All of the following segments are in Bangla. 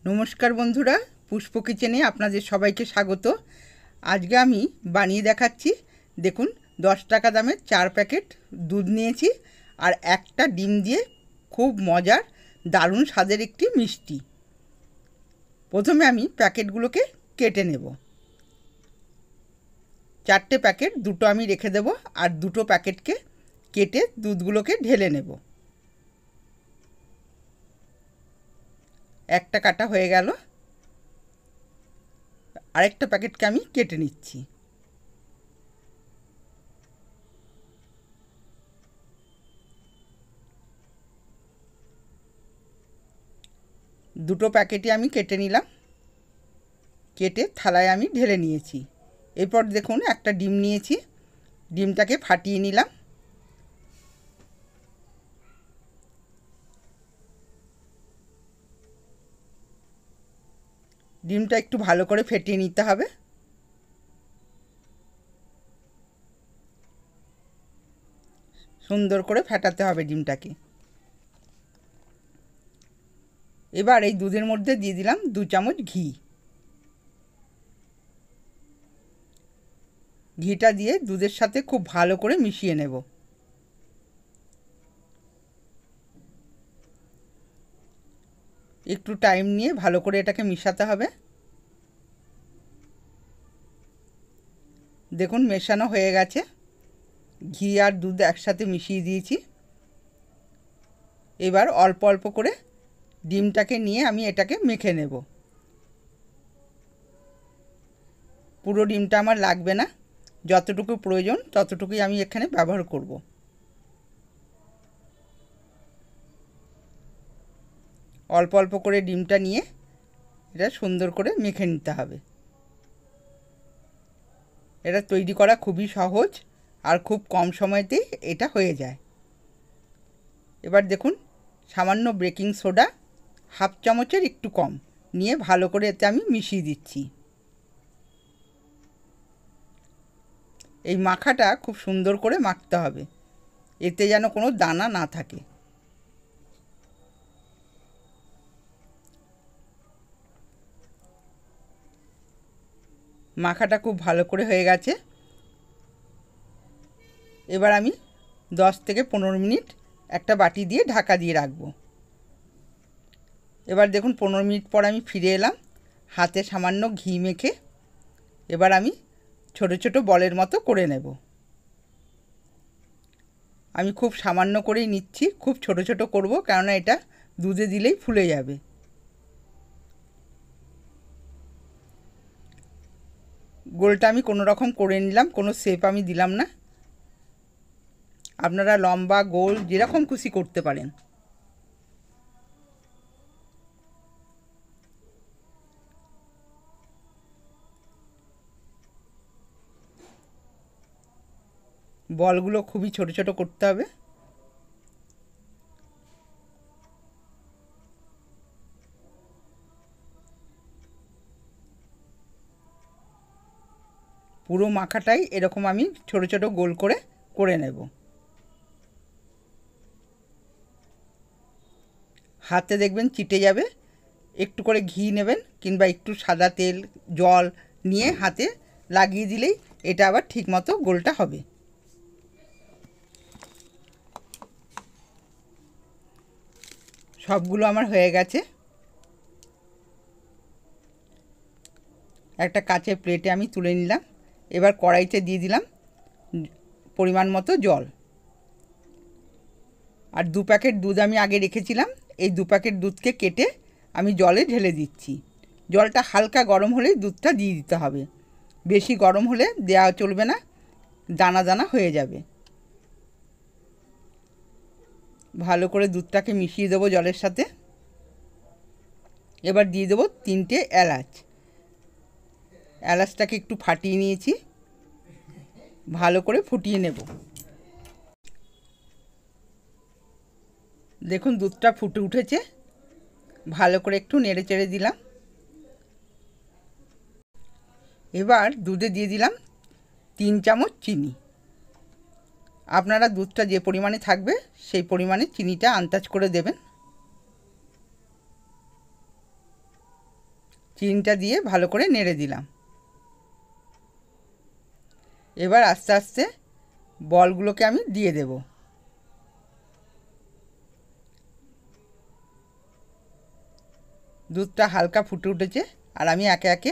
নমস্কার বন্ধুরা, পুষ্প কিচেনে আপনাদের সবাইকে স্বাগত। আজকে আমি বানিয়ে দেখাচ্ছি। দেখুন, 10 টাকা দামের 4 প্যাকেট দুধ নিয়েছি আর একটা ডিম দিয়ে খুব মজার দারুণ স্বাদের একটি মিষ্টি। প্রথমে আমি প্যাকেটগুলোকে কেটে নেব। 4টে প্যাকেট, দুটো আমি রেখে দেব আর দুটো প্যাকেটকে কেটে দুধগুলোকে ঢেলে নেব। একটা কাটা হয়ে গেল, আরেকটা প্যাকেটকে আমি কেটে নিচ্ছি। দুটো প্যাকেটই আমি কেটে নিলাম, কেটে থালায় আমি ঢেলে নিয়েছি। এরপর দেখুন, একটা ডিম নিয়েছি, ডিমটাকে ফাটিয়ে নিলাম। ডিমটা একটু ভালো করে ফেটিয়ে নিতে হবে। সুন্দর করে ফেটাতে হবে ডিমটাকে। এবার এই দুধের মধ্যে দিয়ে দিলাম 2 চামচ ঘি। ঘিটা দিয়ে দুধের সাথে খুব ভালো করে মিশিয়ে নেব। একটু টাইম নিয়ে ভালো করে এটাকে মিশাতে হবে। দেখুন, মেশানো হয়ে গেছে। ঘি আর দুধ একসাথে মিশিয়ে দিয়েছি। এবার অল্প অল্প করে ডিমটাকে নিয়ে আমি এটাকে মেখে নেব। পুরো ডিমটা আমার লাগবে না, যতটুকু প্রয়োজন ততটুকুই আমি এখানে ব্যবহার করব। অল্প অল্প করে ডিমটা নিয়ে এটা সুন্দর করে মেখে নিতে হবে। এটা তৈরি করা খুবই সহজ আর খুব কম সময়তেই এটা হয়ে যায়। এবার দেখুন, সামান্য বেকিং সোডা, 1/2 চামচের একটু কম নিয়ে ভালো করে এতে আমি মিশিয়ে দিচ্ছি। এই মাখাটা খুব সুন্দর করে মাখতে হবে, এতে যেন কোনো দানা না থাকে। মাখাটা খুব ভালো করে হয়ে গেছে। এবার আমি 10 থেকে 15 মিনিট একটা বাটি দিয়ে ঢাকা দিয়ে রাখব। এবার দেখুন, 15 মিনিট পর আমি ফিরে এলাম, হাতে সামান্য ঘি মেখে। এবার আমি ছোট ছোট বলের মতো করে নেব। আমি খুব সামান্য করেই নিচ্ছি, খুব ছোট ছোট করব, কেননা এটা দুধে দিলেই ফুলে যাবে। গোলটা আমি কোনো রকম করে নিলাম, কোনো শেপ আমি দিলাম না। আপনারা লম্বা গোল যেরকম খুশি করতে পারেন। বলগুলো খুবই ছোট ছোট করতে হবে। পুরো মাখাটাই এরকম আমি ছোট ছোট গোল করে নেব। হাতে দেখবেন চিটে যাবে। একটু করে ঘি নেবেন কিংবা একটু সাদা তেল, জল নিয়ে হাতে লাগিয়ে দিলেই এটা আবার ঠিকমতো গোলটা হবে। সবগুলো আমার হয়ে গেছে। একটা কাচের প্লেটে আমি তুলে নিলাম। এবার কড়াইতে দিয়ে দিলাম পরিমাণ মতো জল। আর 2 প্যাকেট দুধ আমি আগে রেখেছিলাম, এই 2 প্যাকেট দুধকে কেটে আমি জলে ঢেলে দিচ্ছি। জলটা হালকা গরম হলেই দুধটা দিয়ে দিতে হবে, বেশি গরম হলে দেওয়া চলবে না, দানা দানা হয়ে যাবে। ভালো করে দুধটাকে মিশিয়ে দেবো জলের সাথে। এবার দিয়ে দেবো 3টে এলাচ। এলাচটাকে একটু ফাটিয়ে নিয়েছি, ভালো করে ফুটিয়ে নেব। দেখুন, দুধটা ফুটে উঠেছে, ভালো করে একটু নেড়ে চেড়ে দিলাম। এবার দুধে দিয়ে দিলাম 3 চামচ চিনি। আপনারা দুধটা যে পরিমাণে থাকবে সেই পরিমাণে চিনিটা আন্দাজ করে দেবেন। চিনিটা দিয়ে ভালো করে নেড়ে দিলাম। এবার আস্তে আস্তে বলগুলোকে আমি দিয়ে দেব। দুধটা হালকা ফুটে উঠেছে আর আমি একে একে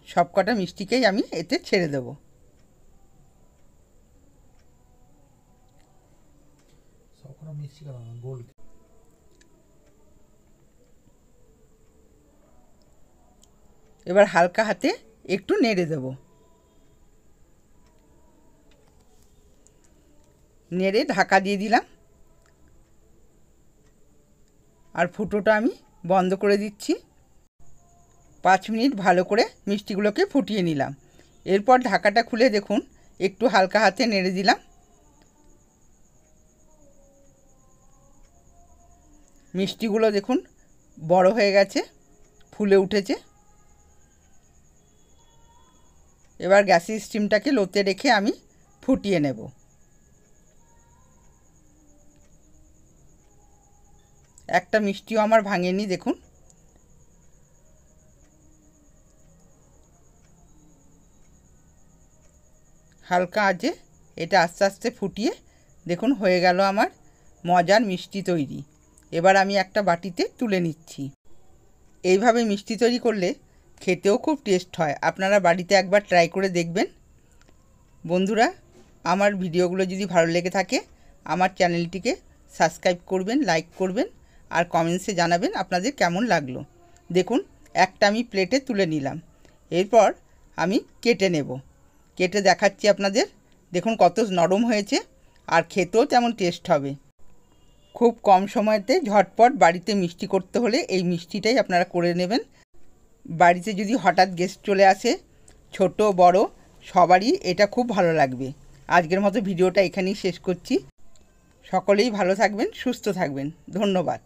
সবকটা মিষ্টিকেই আমি এতে ছেড়ে দেব। এবার হালকা হাতে একটু নেড়ে দেব। নেড়ে ঢাকা দিয়ে দিলাম আর ফুটোটা আমি বন্ধ করে দিচ্ছি। 5 মিনিট ভালো করে মিষ্টিগুলোকে ফুটিয়ে নিলাম। এরপর ঢাকাটা খুলে দেখুন একটু হালকা হাতে নেড়ে দিলাম। মিষ্টিগুলো দেখুন বড় হয়ে গেছে, ফুলে উঠেছে। এবার গ্যাসের স্টিমটাকে লোতে রেখে আমি ফুটিয়ে নেব। একটা মিষ্টিও আমার ভাঙেনি দেখুন। হালকা আঁচে এটা আস্তে আস্তে ফুটিয়ে দেখুন হয়ে গেল আমার মজার মিষ্টি তৈরি। এবার আমি একটা বাটিতে তুলে নিচ্ছি। এইভাবে মিষ্টি তৈরি করলে খেতেও খুব টেস্ট হয়। আপনারা বাড়িতে একবার ট্রাই করে দেখবেন। বন্ধুরা, আমার ভিডিওগুলো যদি ভালো লেগে থাকে আমার চ্যানেলটিকে সাবস্ক্রাইব করবেন, লাইক করবেন আর কমেন্টসে জানাবেন আপনাদের কেমন লাগলো। দেখুন একটা আমি প্লেটে তুলে নিলাম। এরপর আমি কেটে নেব। কেটে দেখাচ্ছি আপনাদের। দেখুন কত নরম হয়েছে আর খেতেও তেমন টেস্ট হবে। খুব কম সময়তে ঝটপট বাড়িতে মিষ্টি করতে হলে এই মিষ্টিটাই আপনারা করে নেবেন। বাড়িতে যদি হঠাৎ গেস্ট চলে আসে, ছোট বড় সবারই এটা খুব ভালো লাগবে। আজকের মতো ভিডিওটা এখানেই শেষ করছি। সকলেই ভালো থাকবেন, সুস্থ থাকবেন। ধন্যবাদ।